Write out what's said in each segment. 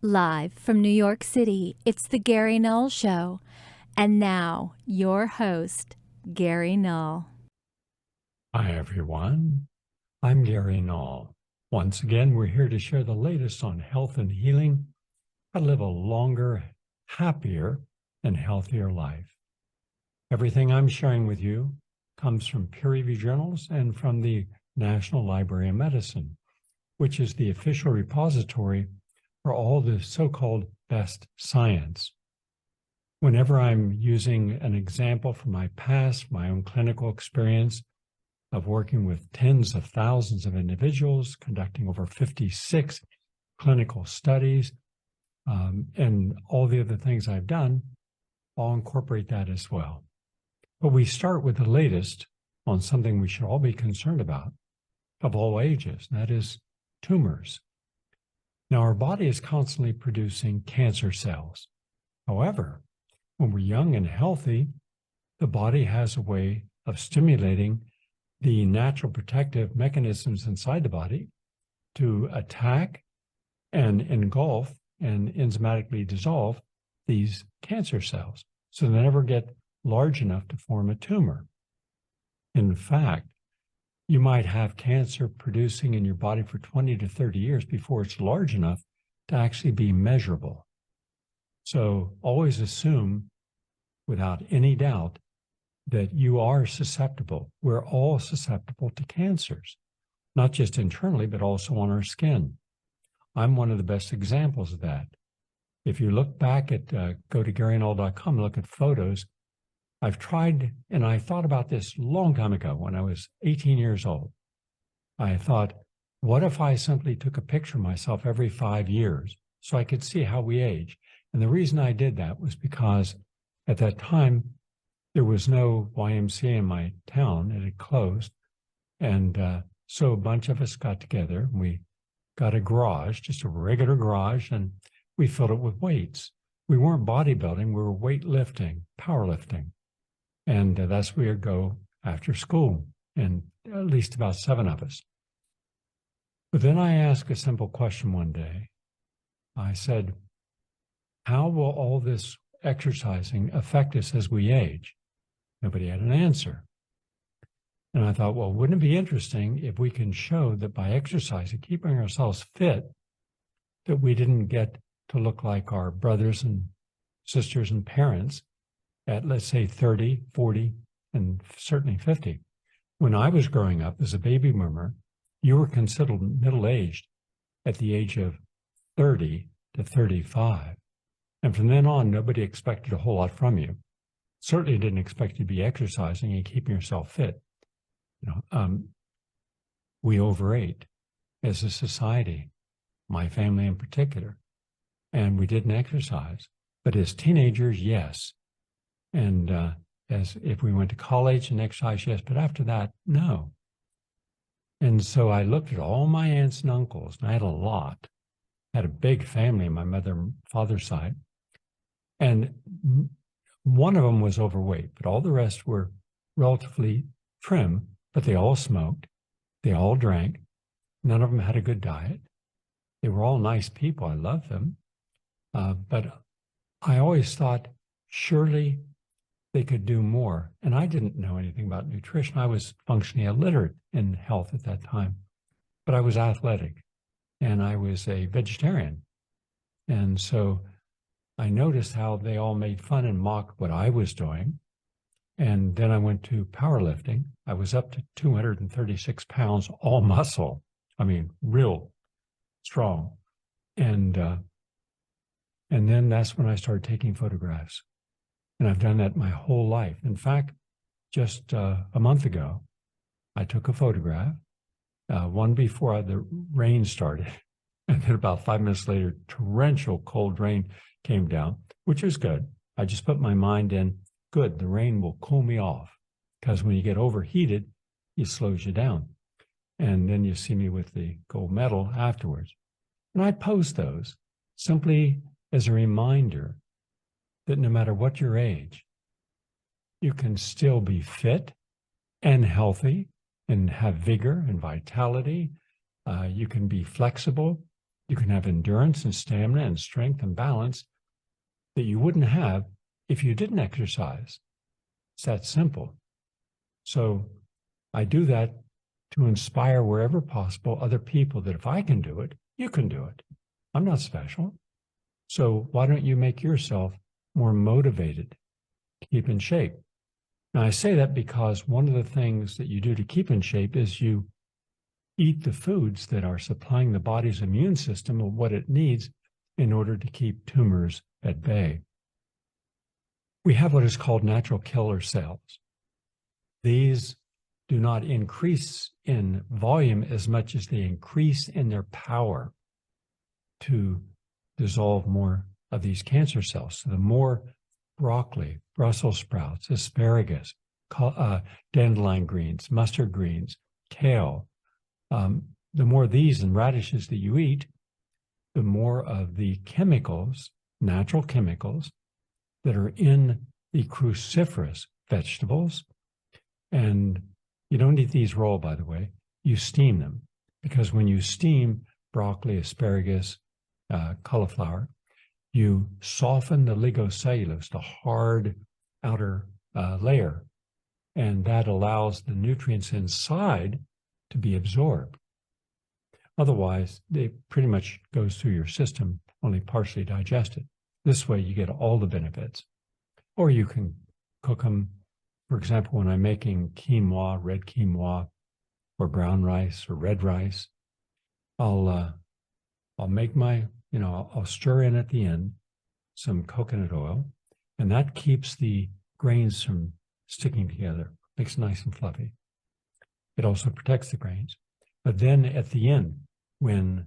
Live from New York City, it's the Gary Null Show. And now, your host, Gary Null. Hi, everyone. I'm Gary Null. Once again, we're here to share the latest on health and healing, how to live a longer, happier, and healthier life. Everything I'm sharing with you comes from peer-reviewed journals and from the National Library of Medicine, which is the official repository for all the so-called best science. Whenever I'm using an example from my past, my own clinical experience of working with tens of thousands of individuals, conducting over 56 clinical studies, and all the other things I've done, I'll incorporate that as well. But we start with the latest on something we should all be concerned about of all ages, and that is tumors. Now, our body is constantly producing cancer cells. However, when we're young and healthy, the body has a way of stimulating the natural protective mechanisms inside the body to attack and engulf and enzymatically dissolve these cancer cells so they never get large enough to form a tumor. In fact, you might have cancer producing in your body for 20 to 30 years before it's large enough to actually be measurable. So always assume, without any doubt, that you are susceptible. We're all susceptible to cancers, not just internally, but also on our skin. I'm one of the best examples of that. If you look back at, go to GaryNull.com and look at photos, I've tried, and I thought about this a long time ago when I was 18 years old. I thought, what if I simply took a picture of myself every 5 years so I could see how we age? And the reason I did that was because at that time, there was no YMCA in my town. It had closed. And so a bunch of us got together. And we got a garage, just a regular garage, and we filled it with weights. We weren't bodybuilding. We were weightlifting, powerlifting. And that's where we'd go after school, and at least about 7 of us. But then I asked a simple question one day. I said, how will all this exercising affect us as we age? Nobody had an answer. And I thought, well, wouldn't it be interesting if we can show that by exercising, keeping ourselves fit, that we didn't get to look like our brothers and sisters and parents at, let's say, 30, 40, and certainly 50. When I was growing up as a baby boomer, you were considered middle-aged at the age of 30 to 35. And from then on, nobody expected a whole lot from you. Certainly didn't expect you to be exercising and keeping yourself fit. We overate as a society, my family in particular, and we didn't exercise. But as teenagers, yes. And as if we went to college and exercise, yes, but after that, no. And so I looked at all my aunts and uncles, and I had a lot. I had a big family on my mother and father's side. And one of them was overweight, but all the rest were relatively trim, but they all smoked. They all drank. None of them had a good diet. They were all nice people. I loved them. But I always thought, surely they could do more. And I didn't know anything about nutrition. I was functionally illiterate in health at that time, but I was athletic and I was a vegetarian. And so I noticed how they all made fun and mocked what I was doing. And then I went to powerlifting. I was up to 236 pounds, all muscle. I mean, real strong. And then that's when I started taking photographs. And I've done that my whole life. In fact, just a month ago, I took a photograph, one before the rain started. And then about 5 minutes later, torrential cold rain came down, which was good. I just put my mind in, good, the rain will cool me off. Because when you get overheated, it slows you down. And then you see me with the gold medal afterwards. And I post those simply as a reminder that no matter what your age, you can still be fit and healthy and have vigor and vitality. You can be flexible. You can have endurance and stamina and strength and balance that you wouldn't have if you didn't exercise. It's that simple. So I do that to inspire wherever possible other people that if I can do it, you can do it. I'm not special. So why don't you make yourself more motivated to keep in shape? Now, I say that because one of the things that you do to keep in shape is you eat the foods that are supplying the body's immune system with what it needs in order to keep tumors at bay. We have what is called natural killer cells. These do not increase in volume as much as they increase in their power to dissolve more of these cancer cells. So the more broccoli, Brussels sprouts, asparagus, dandelion greens, mustard greens, kale, the more of these and radishes that you eat, the more of the chemicals, natural chemicals, that are in the cruciferous vegetables. And you don't eat these raw, by the way. You steam them, because when you steam broccoli, asparagus, cauliflower, you soften the ligocellulose, the hard outer layer, and that allows the nutrients inside to be absorbed. Otherwise, they pretty much goes through your system, only partially digested. This way, you get all the benefits. Or you can cook them. For example, when I'm making quinoa, red quinoa, or brown rice or red rice, I'll make I'll stir in at the end some coconut oil, and that keeps the grains from sticking together, makes it nice and fluffy. It also protects the grains. But then at the end, when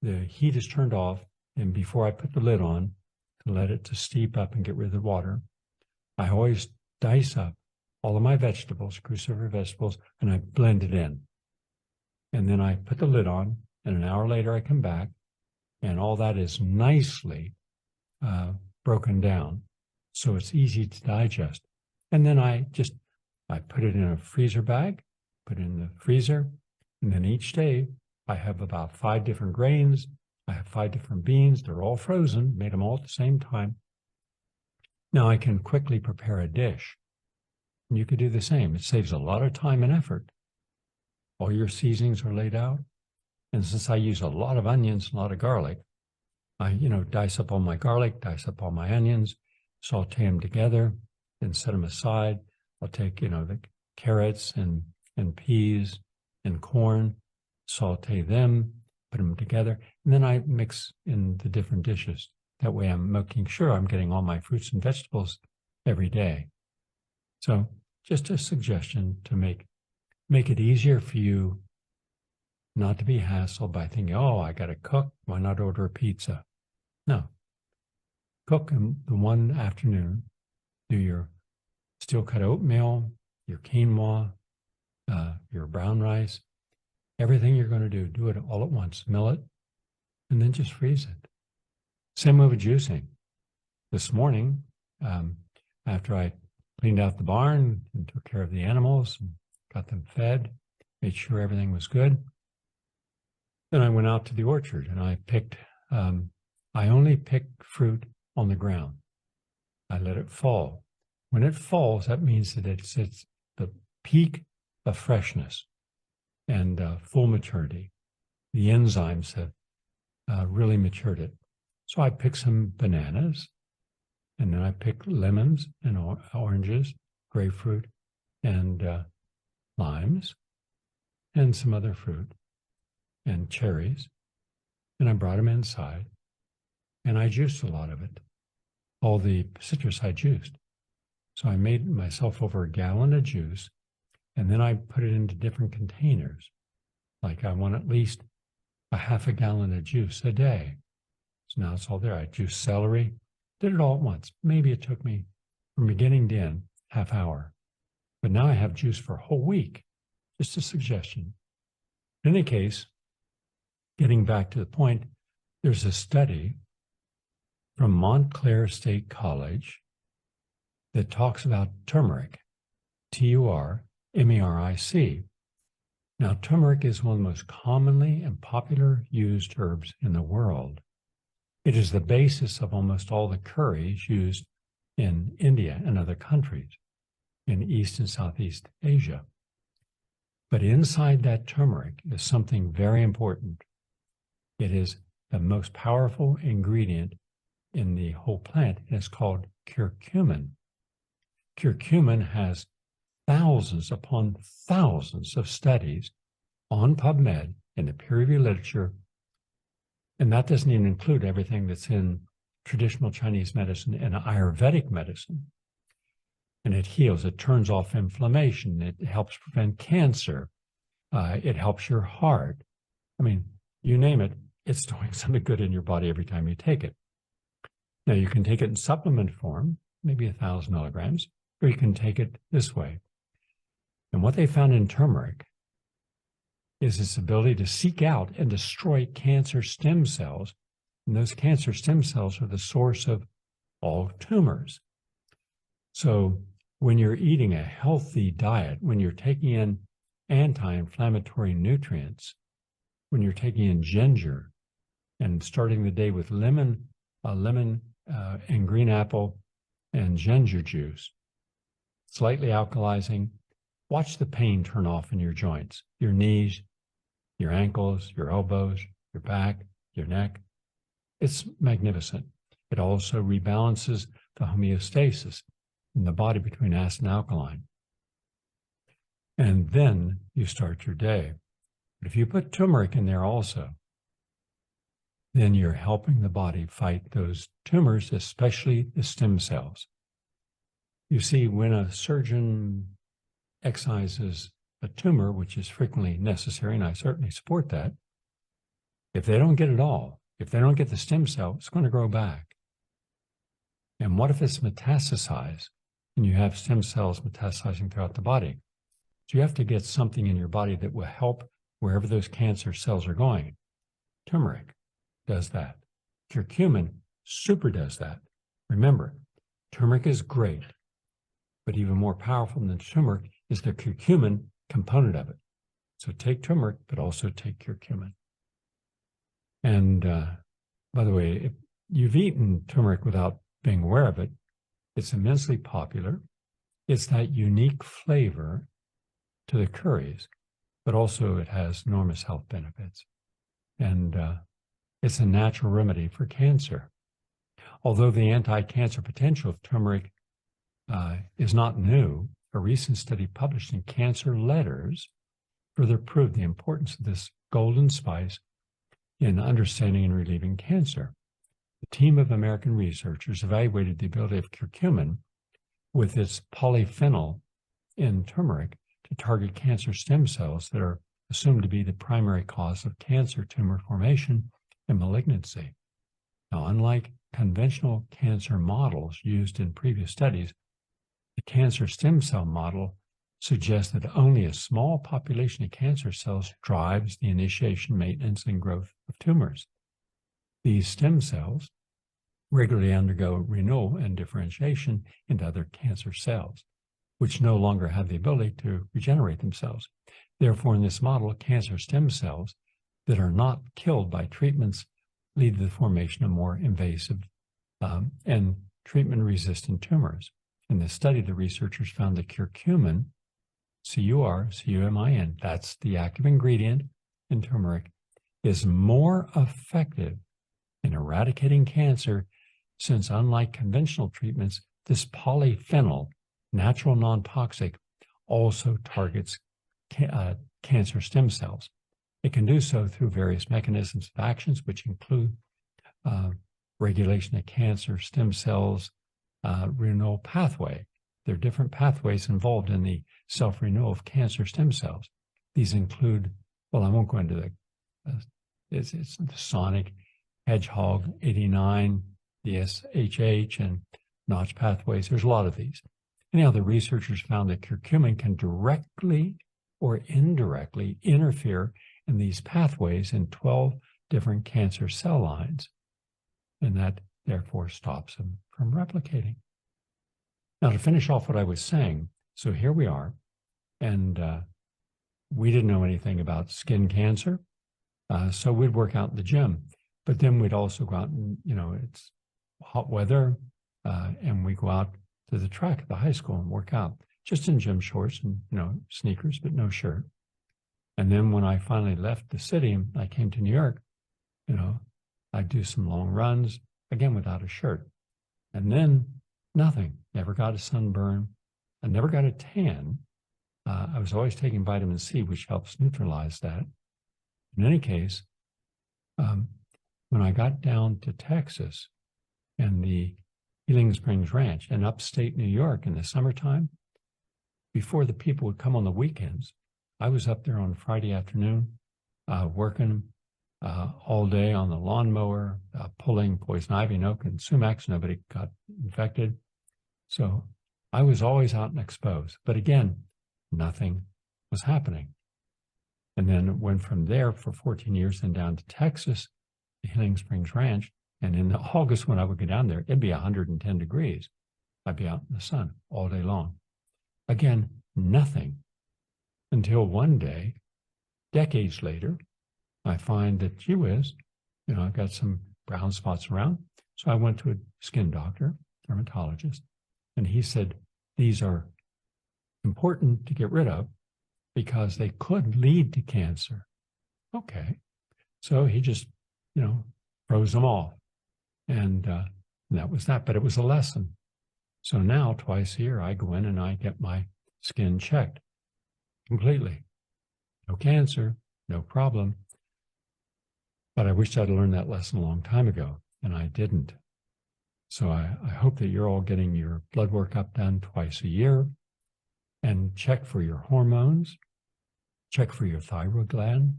the heat is turned off, and before I put the lid on to let it to steep up and get rid of the water, I always dice up all of my vegetables, cruciferous vegetables, and I blend it in. And then I put the lid on, and an hour later I come back, and all that is nicely broken down, so it's easy to digest. And then I put it in a freezer bag, put it in the freezer, and then each day I have about 5 different grains. I have 5 different beans. They're all frozen, made them all at the same time. Now I can quickly prepare a dish. And you could do the same. It saves a lot of time and effort. All your seasonings are laid out. And since I use a lot of onions, a lot of garlic, I, dice up all my garlic, dice up all my onions, saute them together, then set them aside. I'll take, the carrots and peas and corn, saute them, put them together, and then I mix in the different dishes. That way I'm making sure I'm getting all my fruits and vegetables every day. So just a suggestion to make it easier for you not to be hassled by thinking, oh, I got to cook. Why not order a pizza? No. Cook in the one afternoon. Do your steel-cut oatmeal, your quinoa, your brown rice. Everything you're going to do it all at once. Mill it, and then just freeze it. Same way with juicing. This morning, after I cleaned out the barn and took care of the animals, and got them fed, made sure everything was good, then I went out to the orchard and I picked, I only pick fruit on the ground. I let it fall. When it falls, that means that it's the peak of freshness and full maturity. The enzymes have really matured it. So I picked some bananas, and then I picked lemons and oranges, grapefruit, and limes, and some other fruit, and cherries. And I brought them inside, and I juiced a lot of it. All the citrus I juiced. So I made myself over a gallon of juice, and then I put it into different containers. Like I want at least a half a gallon of juice a day. So now it's all there. I juiced celery, did it all at once. Maybe it took me from beginning to end, half hour. But now I have juice for a whole week. Just a suggestion. In any case, getting back to the point, there's a study from Montclair State College that talks about turmeric, Turmeric, Now, turmeric is one of the most commonly and popular used herbs in the world. It is the basis of almost all the curries used in India and other countries in East and Southeast Asia. But inside that turmeric is something very important. It is the most powerful ingredient in the whole plant, and it's called curcumin. Curcumin has thousands upon thousands of studies on PubMed in the peer-reviewed literature, and that doesn't even include everything that's in traditional Chinese medicine and Ayurvedic medicine. And it heals, it turns off inflammation, it helps prevent cancer, it helps your heart. I mean, you name it, it's doing something good in your body every time you take it. Now, you can take it in supplement form, maybe 1,000 milligrams, or you can take it this way. And what they found in turmeric is its ability to seek out and destroy cancer stem cells. And those cancer stem cells are the source of all tumors. So when you're eating a healthy diet, when you're taking in anti-inflammatory nutrients, when you're taking in ginger and starting the day with lemon and green apple and ginger juice, slightly alkalizing, watch the pain turn off in your joints, your knees, your ankles, your elbows, your back, your neck. It's magnificent. It also rebalances the homeostasis in the body between acid and alkaline. And then you start your day. But if you put turmeric in there also, then you're helping the body fight those tumors, especially the stem cells. You see, when a surgeon excises a tumor, which is frequently necessary, and I certainly support that, if they don't get it all, if they don't get the stem cell, it's going to grow back. And what if it's metastasized and you have stem cells metastasizing throughout the body? So you have to get something in your body that will help wherever those cancer cells are going. Turmeric does that. Curcumin super does that. Remember, turmeric is great, but even more powerful than turmeric is the curcumin component of it. So take turmeric, but also take curcumin. And by the way, if you've eaten turmeric without being aware of it, it's immensely popular. It's that unique flavor to the curries, but also it has enormous health benefits. And it's a natural remedy for cancer. Although the anti-cancer potential of turmeric is not new, a recent study published in Cancer Letters further proved the importance of this golden spice in understanding and relieving cancer. A team of American researchers evaluated the ability of curcumin with its polyphenol in turmeric to target cancer stem cells that are assumed to be the primary cause of cancer tumor formation and malignancy. Now, unlike conventional cancer models used in previous studies, the cancer stem cell model suggests that only a small population of cancer cells drives the initiation, maintenance, and growth of tumors. These stem cells regularly undergo renewal and differentiation into other cancer cells, which no longer have the ability to regenerate themselves. Therefore, in this model, cancer stem cells that are not killed by treatments lead to the formation of more invasive and treatment-resistant tumors. In this study, the researchers found that curcumin, C-U-R-C-U-M-I-N, that's the active ingredient in turmeric, is more effective in eradicating cancer since, unlike conventional treatments, this polyphenol, natural non-toxic, also targets cancer stem cells. It can do so through various mechanisms of actions, which include regulation of cancer stem cells renewal pathway. There are different pathways involved in the self-renewal of cancer stem cells. These include, well, I won't go into it's the sonic, hedgehog, 89, the SHH, and Notch pathways. There's a lot of these. Anyhow, the researchers found that curcumin can directly or indirectly interfere in these pathways in 12 different cancer cell lines, and that therefore stops them from replicating. Now, to finish off what I was saying, so here we are, and we didn't know anything about skin cancer. So we'd work out in the gym, but then we'd also go out and, it's hot weather, and we go out to the track at the high school and work out just in gym shorts and, sneakers, but no shirt. And then when I finally left the city and I came to New York, I'd do some long runs, again, without a shirt. And then nothing, never got a sunburn. I never got a tan. I was always taking vitamin C, which helps neutralize that. In any case, when I got down to Texas and the Healing Springs Ranch in upstate New York in the summertime, before the people would come on the weekends, I was up there on Friday afternoon working all day on the lawnmower, pulling poison ivy and oak and sumacs. Nobody got infected. So I was always out and exposed. But again, nothing was happening. And then went from there for 14 years, then down to Texas, the Healing Springs Ranch. And in August, when I would go down there, it'd be 110 degrees. I'd be out in the sun all day long. Again, nothing. Until one day, decades later, I find that, gee whiz, I've got some brown spots around. So I went to a skin doctor, dermatologist, and he said, these are important to get rid of because they could lead to cancer. Okay. So he just, froze them off. And that was that. But it was a lesson. So now twice a year, I go in and I get my skin checked completely. No cancer, no problem. But I wish I'd learned that lesson a long time ago, and I didn't. So I hope that you're all getting your blood workup done twice a year and check for your hormones, check for your thyroid gland.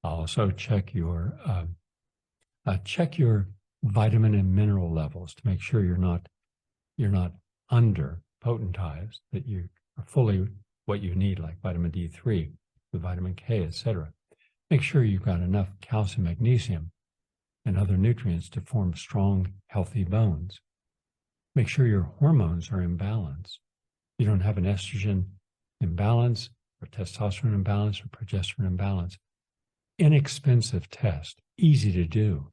Also check your vitamin and mineral levels to make sure you're not under potentized, that you are fully what you need, like vitamin D3, with vitamin K, etc. Make sure you've got enough calcium, magnesium, and other nutrients to form strong, healthy bones. Make sure your hormones are in balance. You don't have an estrogen imbalance or testosterone imbalance or progesterone imbalance. Inexpensive test, easy to do,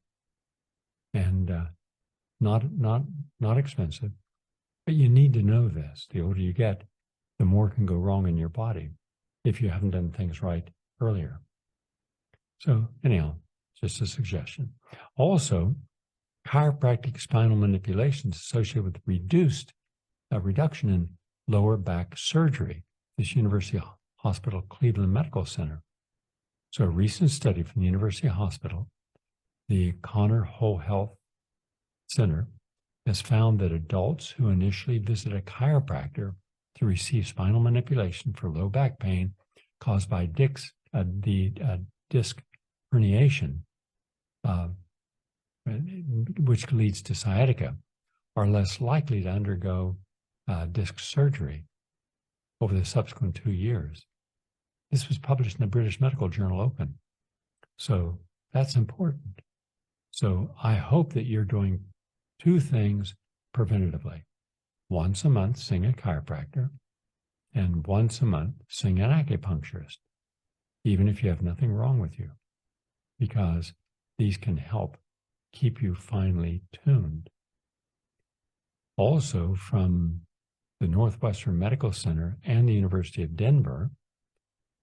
and not expensive. But you need to know this. The older you get, the more can go wrong in your body if you haven't done things right earlier. So anyhow, just a suggestion. Also, chiropractic spinal manipulations associated with reduction in lower back surgery. This University Hospital Cleveland Medical Center. So a recent study from the University Hospital, the Connor Whole Health Center, has found that adults who initially visit a chiropractor to receive spinal manipulation for low back pain caused by disc herniation, which leads to sciatica, are less likely to undergo disc surgery over the subsequent 2 years. This was published in the British Medical Journal Open. So that's important. So I hope that you're doing two things preventatively. Once a month, seeing a chiropractor, and once a month, seeing an acupuncturist, even if you have nothing wrong with you, because these can help keep you finely tuned. Also, from the Northwestern Medical Center and the University of Denver,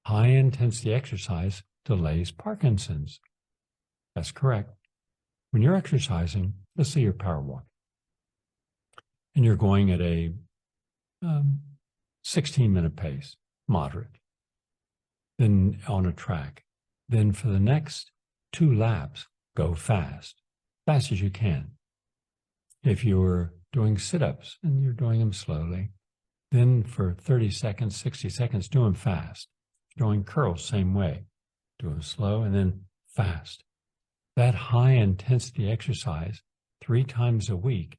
high-intensity exercise delays Parkinson's. That's correct. When you're exercising, let's say you're power walking, and you're going at a 16-minute pace, moderate, then on a track. Then for the next 2 laps, go fast as you can. If you're doing sit-ups and you're doing them slowly, then for 30 seconds, 60 seconds, do them fast. Doing curls, same way. Do them slow and then fast. That high-intensity exercise 3 times a week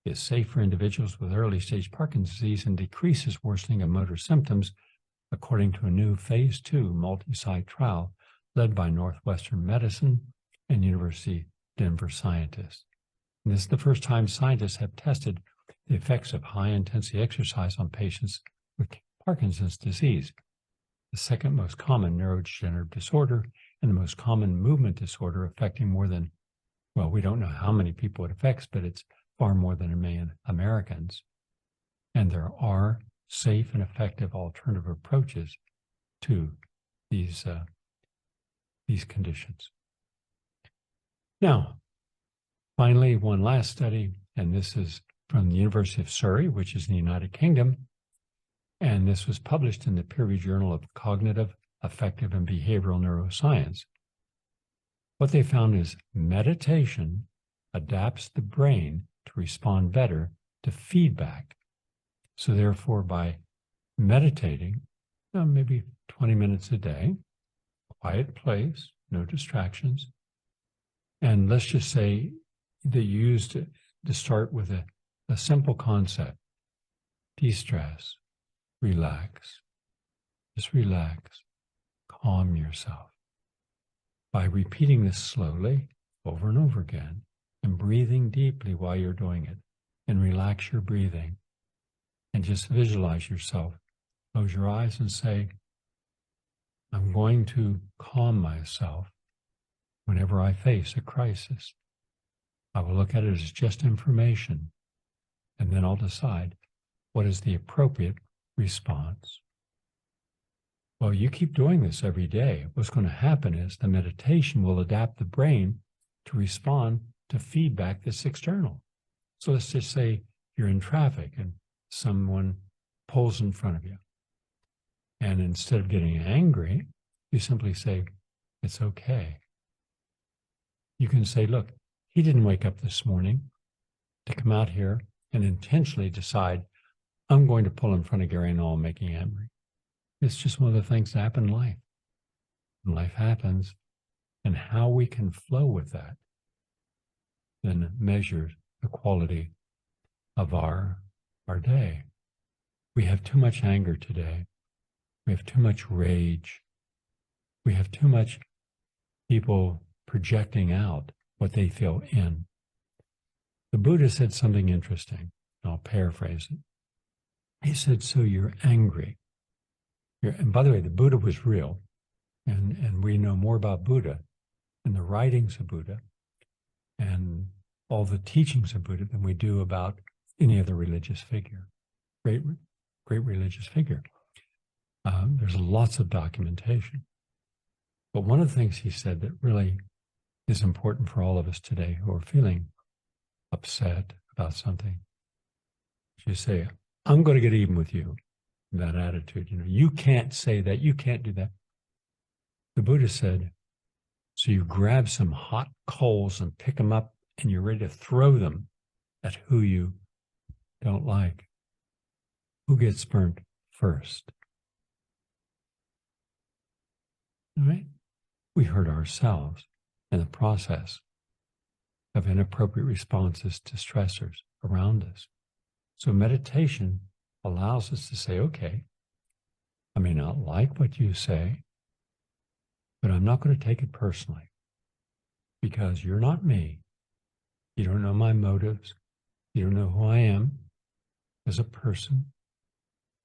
is safe for individuals with early-stage Parkinson's disease and decreases worsening of motor symptoms, according to a new phase 2 multi-site trial led by Northwestern Medicine and University of Denver scientists. And this is the first time scientists have tested the effects of high-intensity exercise on patients with Parkinson's disease. the second most common neurodegenerative disorder, and the most common movement disorder affecting more than, well, we don't know how many people it affects, but it's far more than 1 million Americans. And there are safe and effective alternative approaches to these conditions. Now, finally, one last study, and this is from the University of Surrey, which is in the United Kingdom. And this was published in the peer-reviewed Journal of Cognitive, Affective, and Behavioral Neuroscience. What they found is meditation adapts the brain to respond better to feedback. So therefore, by meditating, maybe 20 minutes a day, quiet place, no distractions, and let's just say that you used to start with a simple concept: de-stress, relax, just relax, calm yourself. By repeating this slowly over and over again and breathing deeply while you're doing it, and relax your breathing and just visualize yourself. Close your eyes and say, I'm going to calm myself whenever I face a crisis. I will look at it as just information, and then I'll decide what is the appropriate response. Well, you keep doing this every day. What's going to happen is the meditation will adapt the brain to respond to feedback that's external. So let's just say you're in traffic and someone pulls in front of you. And instead of getting angry, you simply say, it's okay. You can say, look, he didn't wake up this morning to come out here and intentionally decide, I'm going to pull in front of Gary Null and make him angry. It's just one of the things that happen in life. And life happens, and how we can flow with that then measures the quality of our day. We have too much anger today. We have too much rage. We have too much people projecting out what they feel in. The Buddha said something interesting. I'll paraphrase it. He said, so you're angry. And by the way, the Buddha was real. And we know more about Buddha and the writings of Buddha and all the teachings of Buddha than we do about any other religious figure. Great religious figure. There's lots of documentation. But one of the things he said that really is important for all of us today who are feeling upset about something, you say, I'm going to get even with you. That attitude, you can't say that, you can't do that. The Buddha said, so you grab some hot coals and pick them up and you're ready to throw them at who you don't like. Who gets burnt first? All right? We hurt ourselves in the process of inappropriate responses to stressors around us. So meditation allows us to say, okay, I may not like what you say, but I'm not going to take it personally because you're not me. You don't know my motives. You don't know who I am as a person.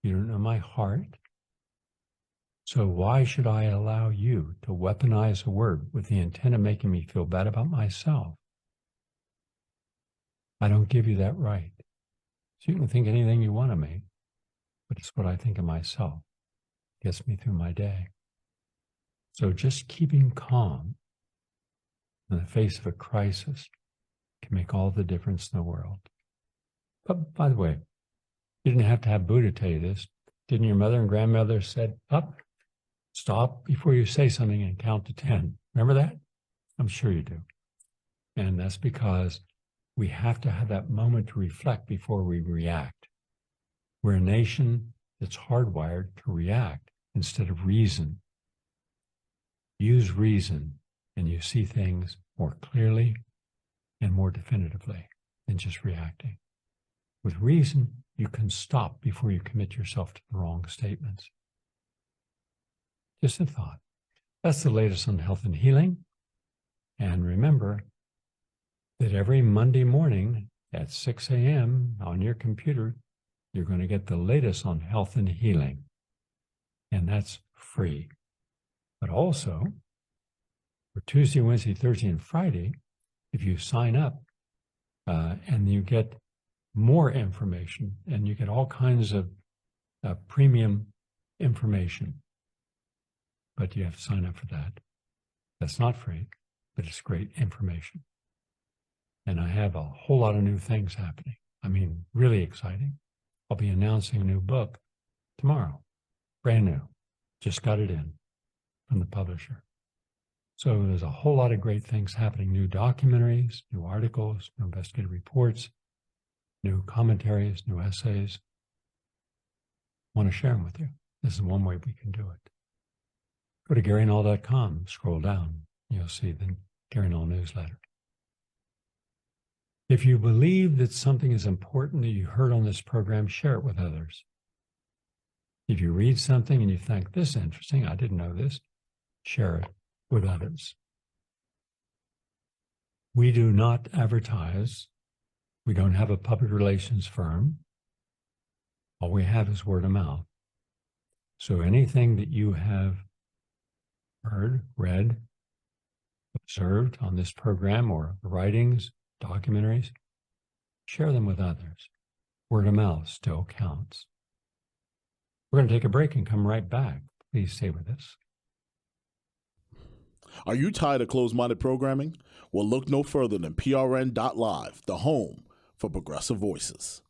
You don't know my heart. So why should I allow you to weaponize a word with the intent of making me feel bad about myself? I don't give you that right. So you can think anything you want of me, but it's what I think of myself. It gets me through my day. So just keeping calm in the face of a crisis can make all the difference in the world. But by the way, you didn't have to have Buddha tell you this. Didn't your mother and grandmother said, up, stop before you say something and count to 10? Remember that? I'm sure you do. And that's because we have to have that moment to reflect before we react. We're a nation that's hardwired to react instead of reason. Use reason and you see things more clearly and more definitively than just reacting. With reason, you can stop before you commit yourself to the wrong statements. Just a thought. That's the latest on health and healing. And remember that every Monday morning at 6 a.m. on your computer, you're going to get the latest on health and healing. And that's free. But also, for Tuesday, Wednesday, Thursday, and Friday, if you sign up and you get more information and you get all kinds of premium information, but you have to sign up for that. That's not free, but it's great information. And I have a whole lot of new things happening. I mean, really exciting. I'll be announcing a new book tomorrow, brand new. Just got it in from the publisher. So there's a whole lot of great things happening. New documentaries, new articles, new investigative reports, new commentaries, new essays. I want to share them with you. This is one way we can do it. Go to GaryNull.com, scroll down, you'll see the Gary Null newsletter. If you believe that something is important that you heard on this program, share it with others. If you read something and you think, this is interesting, I didn't know this, share it with others. We do not advertise. We don't have a public relations firm. All we have is word of mouth. So anything that you have heard, read, observed on this program or writings, documentaries, share them with others. Word of mouth still counts. We're going to take a break and come right back. Please stay with us. Are you tired of closed-minded programming? Well, look no further than PRN.Live, the home for progressive voices.